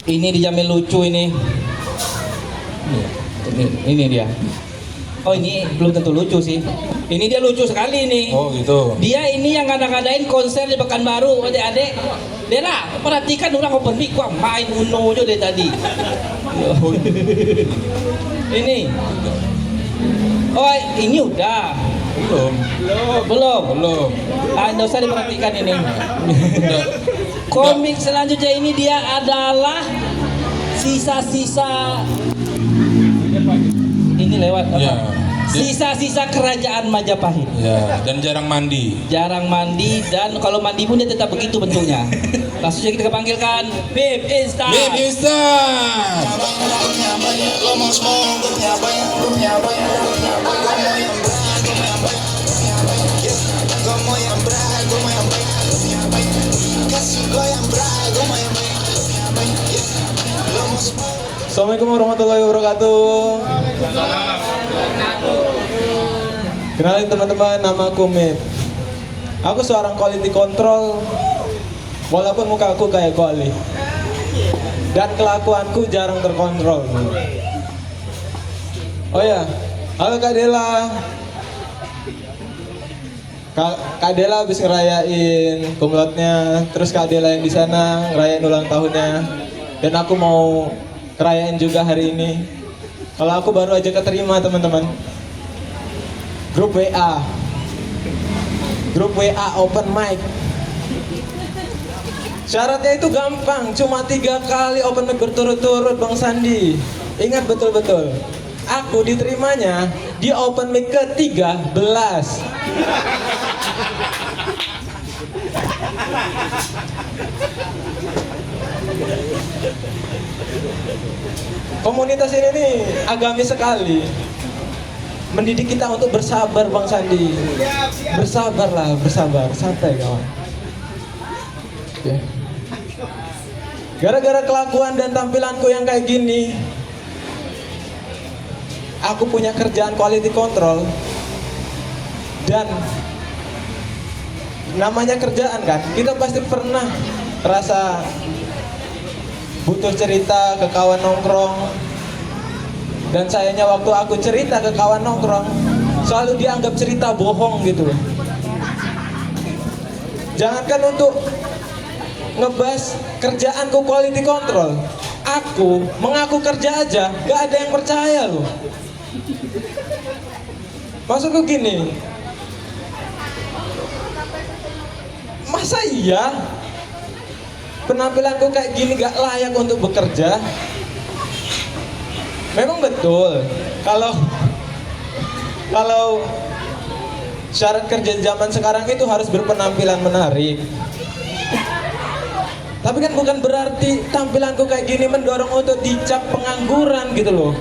Ini dijamin lucu ini. Ini dia. Oh ini belum tentu lucu sih. Ini dia lucu sekali nih. Oh gitu. Dia ini yang ngadain konser di Pekanbaru, adik-adik. Dela, perhatikan orang open mic, wah main Uno aja dari tadi. Ini. Oh ini udah. Belum. Ah, nggak usah diperhatikan ini. Komik selanjutnya ini dia adalah sisa-sisa. Ini lewat apa? Ya. Sisa-sisa kerajaan Majapahit. Ya, dan jarang mandi. Jarang mandi dan kalau mandi pun dia tetap begitu bentuknya. Langsung saja kita panggilkan Bib Instan. Bib Instan. Assalamualaikum warahmatullahi wabarakatuh. Kenalin teman-teman, nama aku Mip. Aku seorang quality control, walaupun muka aku kayak Koali. Dan kelakuanku jarang terkontrol. Oh ya, halo Kak Dela. Kak Dela habis ngerayain kumlotnya, terus Kak Dela yang di sana ngerayain ulang tahunnya. Dan aku mau ngerayain juga hari ini. Kalau aku baru aja keterima teman-teman. Grup WA open mic. Syaratnya itu gampang, cuma 3 kali open mic berturut-turut Bang Sandi. Ingat betul-betul. Aku diterimanya di open mic ke-13. Komunitas ini nih agamis sekali. Mendidik kita untuk bersabar Bang Sandi. Bersabarlah, bersabar, santai kawan. Oke. Gara-gara kelakuan dan tampilanku yang kayak gini, aku punya kerjaan quality control. Dan namanya kerjaan kan, kita pasti pernah rasa butuh cerita ke kawan nongkrong. Dan sayangnya waktu aku cerita ke kawan nongkrong, selalu dianggap cerita bohong gitu loh. Jangankan untuk ngebahas kerjaanku quality control, aku mengaku kerja aja gak ada yang percaya loh. Maksudku gini, masa iya penampilanku kayak gini gak layak untuk bekerja? Memang betul kalau syarat kerja zaman sekarang itu harus berpenampilan menarik. Tapi kan bukan berarti tampilanku kayak gini mendorong untuk dicap pengangguran gitu loh.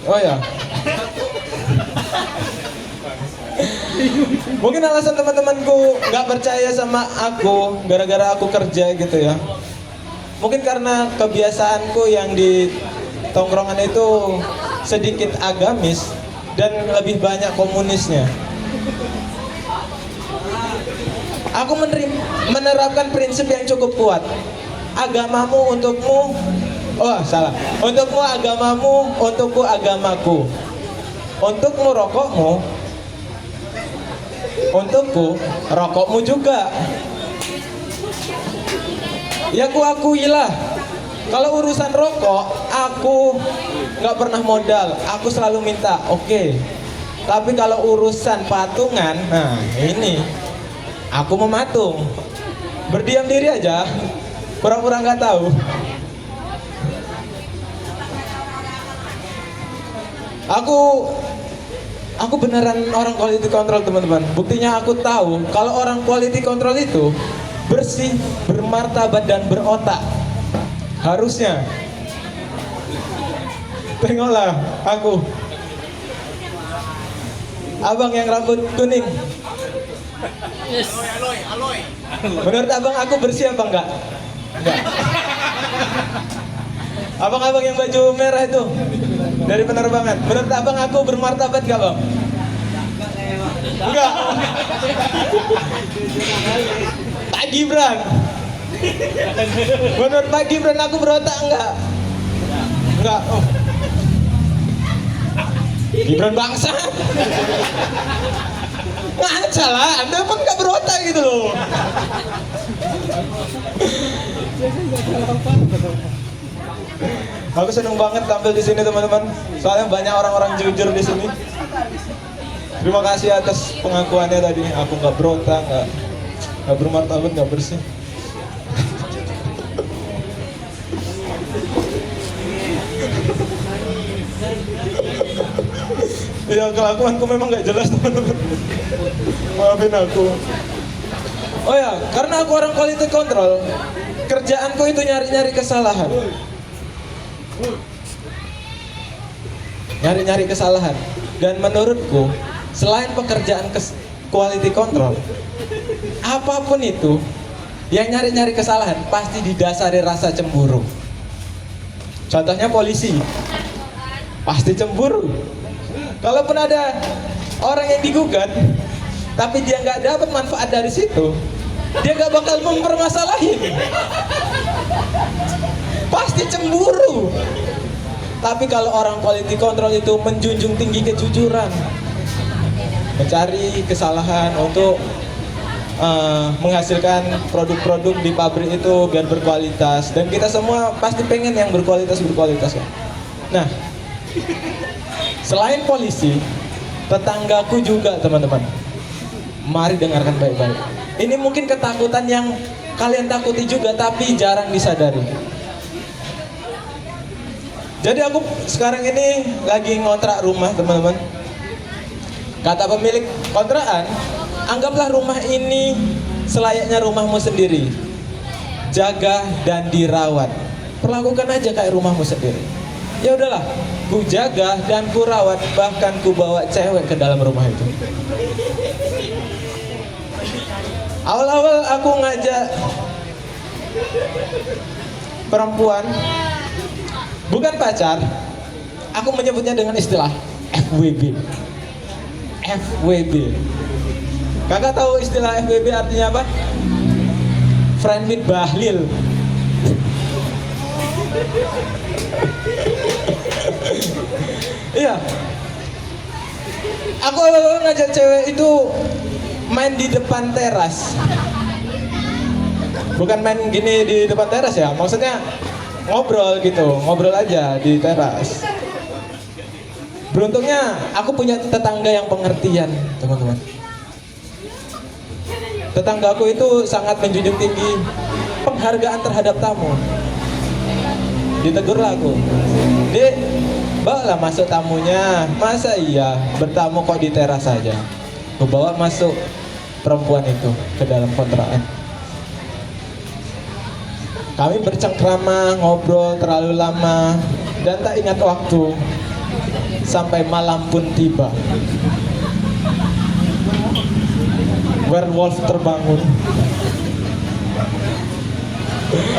Oh ya. Mungkin alasan teman-temanku nggak percaya sama aku gara-gara aku kerja gitu ya. Mungkin karena kebiasaanku yang di tongkrongan itu sedikit agamis dan lebih banyak komunisnya. Aku menerapkan prinsip yang cukup kuat. Agamamu untukmu, oh salah. Untukmu agamamu, untukku agamaku. Untukmu rokokmu, untukku rokokmu juga. Ya aku akuilah, kalau urusan rokok aku nggak pernah modal, aku selalu minta oke. Tapi kalau urusan patungan, nah ini aku mematung, berdiam diri aja, pura-pura nggak tahu. Aku beneran orang quality control teman-teman. Buktinya aku tahu kalau orang quality control itu bersih, bermartabat dan berotak. Harusnya. Tengoklah aku. Abang yang rambut kuning. Yes. Aloy. Menurut abang aku bersih apa enggak? Enggak. Abang-abang yang baju merah itu dari penerbangan, menurut abang aku bermartabat gak bang? Enggak. Pak Gibran. Menurut Pak Gibran aku berotak enggak? Enggak. Oh. Gibran bangsa. Ngaca lah, Anda pun enggak berotak gitu loh. Aku seneng banget tampil di sini teman-teman. Soalnya banyak orang-orang jujur di sini. Terima kasih atas pengakuannya tadi. Aku nggak berotak, nggak bermartabat, nggak bersih. Ya kelakuanku memang nggak jelas teman-teman. Maafin aku. Oh ya, karena aku orang quality control, kerjaanku itu nyari-nyari kesalahan. Nyari-nyari kesalahan. Dan menurutku, selain pekerjaan quality control, apapun itu yang nyari-nyari kesalahan pasti didasari rasa cemburu. Contohnya polisi, pasti cemburu. Kalaupun ada orang yang digugat, tapi dia nggak dapat manfaat dari situ, dia nggak bakal mempermasalahin. Pasti cemburu. Tapi kalau orang quality control itu menjunjung tinggi kejujuran, mencari kesalahan untuk menghasilkan produk-produk di pabrik itu biar berkualitas, dan kita semua pasti pengen yang berkualitas kan. Nah, selain polisi, tetanggaku juga teman-teman. Mari dengarkan baik-baik. Ini mungkin ketakutan yang kalian takuti juga tapi jarang disadari. Jadi aku sekarang ini lagi ngontrak rumah teman-teman. Kata pemilik kontrakan, anggaplah rumah ini selayaknya rumahmu sendiri. Jaga dan dirawat. Perlakukan aja kayak rumahmu sendiri. Ya udahlah, ku jaga dan ku rawat, bahkan ku bawa cewek ke dalam rumah itu. Awal-awal aku ngajak perempuan, bukan pacar, aku menyebutnya dengan istilah FWB. FWB. Kakak tahu istilah FWB artinya apa? Friend with Bahlil. Iya. Aku awal-awal ngajak cewek itu main di depan teras. Bukan main gini di depan teras ya, maksudnya ngobrol gitu, ngobrol aja di teras. Beruntungnya aku punya tetangga yang pengertian, teman-teman. Tetanggaku itu sangat menjunjung tinggi penghargaan terhadap tamu. Ditegurlah aku, "Dek, bawalah masuk tamunya. Masa iya bertamu kok di teras saja?" Aku bawa masuk perempuan itu ke dalam kontrakan. Kami bercengkrama, ngobrol terlalu lama, dan tak ingat waktu. Sampai malam pun tiba. Werewolf terbangun.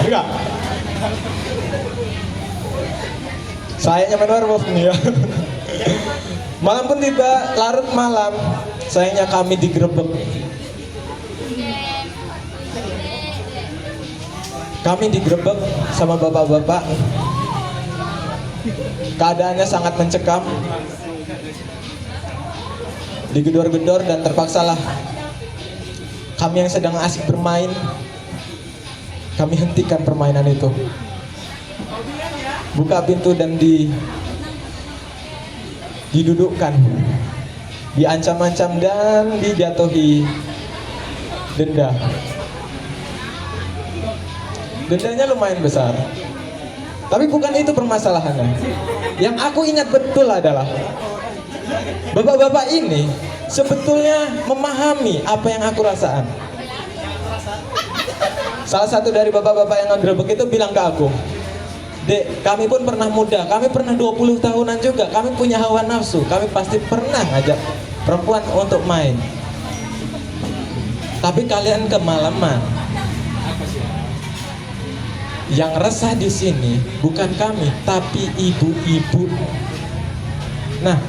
Enggak. Sayangnya main werewolf nih ya. Malam pun tiba, larut malam. Sayangnya kami digerebek. Kami digerebek sama bapak-bapak. Keadaannya sangat mencekam. Digedor-gedor dan terpaksalah kami yang sedang asik bermain, kami hentikan permainan itu. Buka pintu dan didudukkan, diancam-ancam dan dijatuhi denda. Dendanya lumayan besar. Tapi bukan itu permasalahannya. Yang aku ingat betul adalah bapak-bapak ini sebetulnya memahami apa yang aku rasakan. Salah satu dari bapak-bapak yang ngegerebek itu bilang ke aku, "Dek, kami pun pernah muda, kami pernah 20 tahunan juga, kami punya hawa nafsu, kami pasti pernah ngajak perempuan untuk main. Tapi kalian kemalaman. Yang resah di sini bukan kami, tapi ibu-ibu." Nah,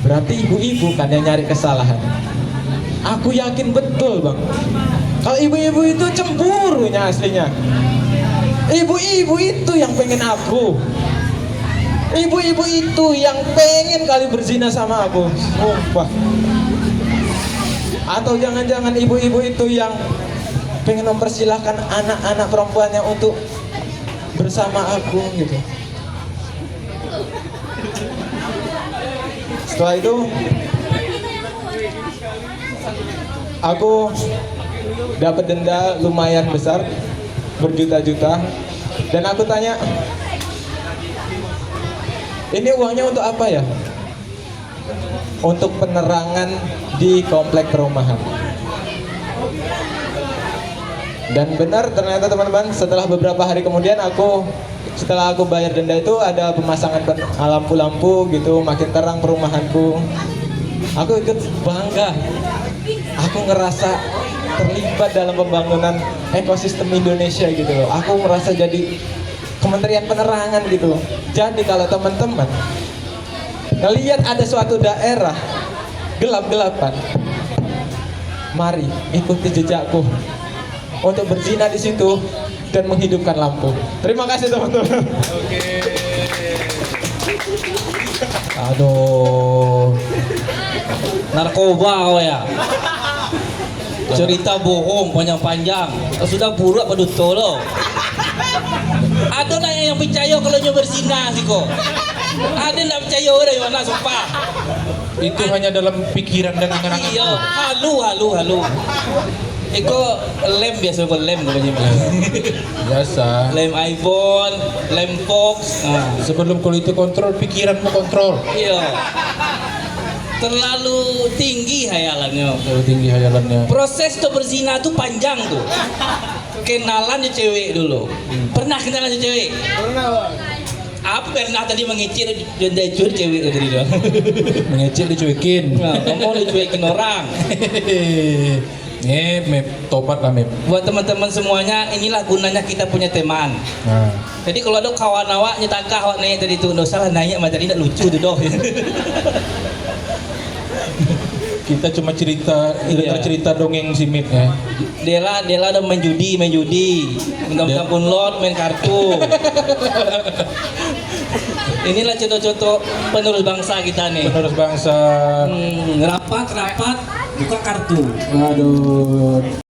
Berarti ibu-ibu kan yang nyari kesalahan. Aku yakin betul bang, kalau ibu-ibu itu cemburunya aslinya. Ibu-ibu itu yang pengen aku. Ibu-ibu itu yang pengen kali berzina sama aku. Sumpah. Atau jangan-jangan ibu-ibu itu yang pengen mempersilahkan anak-anak perempuannya untuk bersama aku gitu. Setelah itu aku dapat denda lumayan besar, berjuta-juta, dan aku tanya, ini uangnya untuk apa ya? Untuk penerangan di komplek perumahan. Dan benar ternyata teman-teman, setelah beberapa hari kemudian setelah aku bayar denda itu ada pemasangan lampu-lampu gitu, makin terang perumahanku. Aku ikut bangga. Aku ngerasa terlibat dalam pembangunan ekosistem Indonesia gitu loh. Aku merasa jadi Kementerian Penerangan gitu. Jadi kalau teman-teman ngelihat ada suatu daerah gelap-gelapan, mari ikuti jejakku untuk berzina di situ dan menghidupkan lampu. Terima kasih teman-teman. Aduh, narkoba kau ya. Cerita bohong panjang-panjang. Sudah buruk apa duto lo? Ada nanya yang percaya kalau nyoba berzina sih kok. Ada nggak percaya orang yang mana sumpah. Itu hanya dalam pikiran dan angan-angan. Iya, halu. Iko lem biasa kok lem namanya. Biasa. Lem iPhone, lem Fox. Nah, Sebelum kulit itu kontrol, pikiranmu kontrol. iya. Terlalu tinggi hayalannya. Terlalu tinggi hayalannya. Proses untuk berzina tuh panjang tuh. Kenalan di cewek dulu. Pernah kenalan di cewek? Pernah. Apa pernah tadi mengecil dan dicuri cewek tadi dong. Mengecek dicuekin. Nah, kamu dicuekin orang. Mep, tobat lah Mep. Buat teman-teman semuanya, inilah gunanya kita punya teman. Nah, Jadi kalau ada kawan awak nyetangkah awak nanya tadi tuh, nggak salah nanya mah tadi tidak lucu tuh dong. kita cuma cerita Iya. cerita dongeng si Mep ya. Dela ada main judi, minta download, main kartu. Inilah contoh-contoh penerus bangsa kita nih. Penerus bangsa. Rapat, buka kartu. Aduh.